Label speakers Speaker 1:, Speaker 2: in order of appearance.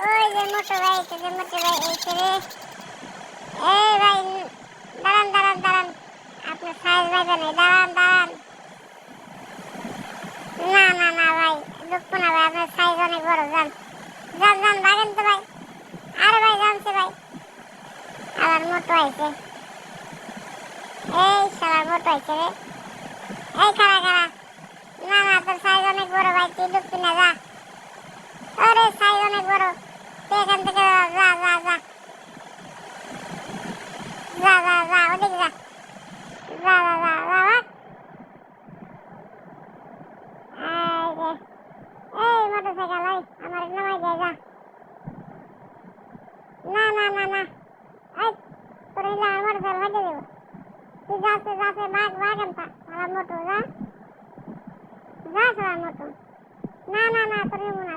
Speaker 1: ওই যে মোটর ভাই এসে রে, মোটর ভাই এসে রে। এই ভাই দাঁড়ান দাঁড়ান দাঁড়ান, আপনার সাইজ বাইবে নাই, দাঁড়ান দাঁড়ান। না না না ভাই, ঢুকবো না ভাই, আপনার সাইজ অনেক বড়। যান যান যান, ভাগেন তো ভাই। আরে ভাই জানছে ভাই, আবার মোটো আইছে। এই শালা মোটো আইছে রে। এই খারা খারা, না না তোর সাইজ অনেক বড় ভাই, তুই ঢুকবি না, যা। আরে সাইজ অনেক বড়, তুই এখান থেকে যা যা যা যা যা যা, ওদিকে যা যা যা যা যা যা। এই যে এই মোটরসাইকেল, ওই আমার নামাই দিয়ে যা। না না না না, এই তোর হইলে আমার মোটরসাইকেল হাঁটে দেবো। তুই যাচ্ছে যাচ্ছে, ভাগ ভাগ এনতা, আমার মোটর যা যা, আমার মোটর। না না না, তোর নিবো না,